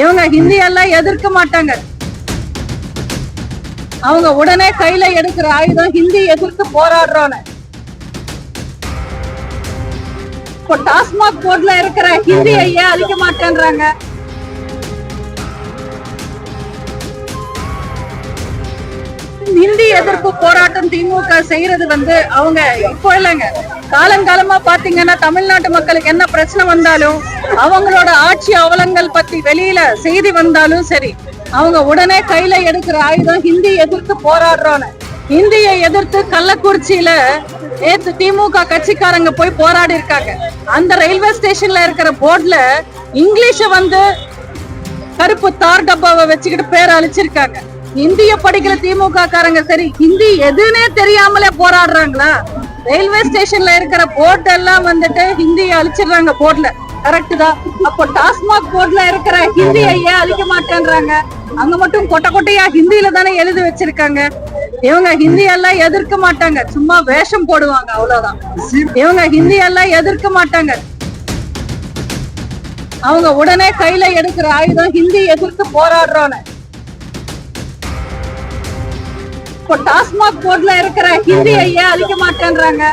இவங்க ஹிந்தி எல்லாம் எதிர்க்க மாட்டாங்க. அவங்க உடனே கையில எடுக்கிற ஆயுதம் ஹிந்தி எதிர்த்து போராடுறோன்னு. இப்போ டாஸ்மாக் போர்ட்ல இருக்கிற ஹிந்தியை ஏன் அழிக்க மாட்டேன்றாங்க? ஹிந்தி எதிர்ப்பு போராட்டம் திமுக செய்யறது அவங்க இப்போ இல்லைங்க, காலங்காலமா பாத்தீங்கன்னா தமிழ்நாட்டு மக்களுக்கு என்ன பிரச்சனை வந்தாலும் அவங்களோட ஆட்சி அவலங்கள் பத்தி வெளியில செய்தி வந்தாலும் சரி, அவங்க உடனே கையில எடுக்கிற ஆயுதம் ஹிந்தி எதிர்த்து போராடுறோன்னு. ஹிந்தியை எதிர்த்து கள்ளக்குறிச்சியில நேற்று திமுக கட்சிக்காரங்க போய் போராடி இருக்காங்க. அந்த ரயில்வே ஸ்டேஷன்ல இருக்கிற போர்ட்ல இங்கிலீஷ கருப்பு தார் டப்பாவை வச்சுக்கிட்டு பேர் அழிச்சிருக்காங்க. ஹிந்திய படிக்கிற திமுக காரங்க சரி, ஹிந்தி எதுன்னே தெரியாமலே போராடுறாங்களா? ரயில்வே ஸ்டேஷன்ல இருக்கிற போர்ட் எல்லாம் ஹிந்தியை அழிச்சிடுறாங்க போர்ட்ல. கரெக்ட் தான். அப்போ டாஸ்மாக் போர்ட்ல இருக்கிற ஹிந்தியை ஏன் அழிக்க மாட்டேன்றாங்க? அங்க மட்டும் கொட்டை கொட்டையா ஹிந்தியில தானே எழுதி வச்சிருக்காங்க. இவங்க ஹிந்தி எல்லாம் எதிர்க்க மாட்டாங்க, சும்மா வேஷம் போடுவாங்க, அவ்வளவுதான். இவங்க ஹிந்தி எல்லாம் எதிர்க்க மாட்டாங்க. அவங்க உடனே கையில எடுக்கிற ஆயுதம் ஹிந்தி எதிர்த்து போராடுறோன்னு. இப்போ டாஸ்மாக் போர்ட்ல இருக்கிற ஹிந்தியை ஏன் அழிக்க மாட்டேன்றாங்க?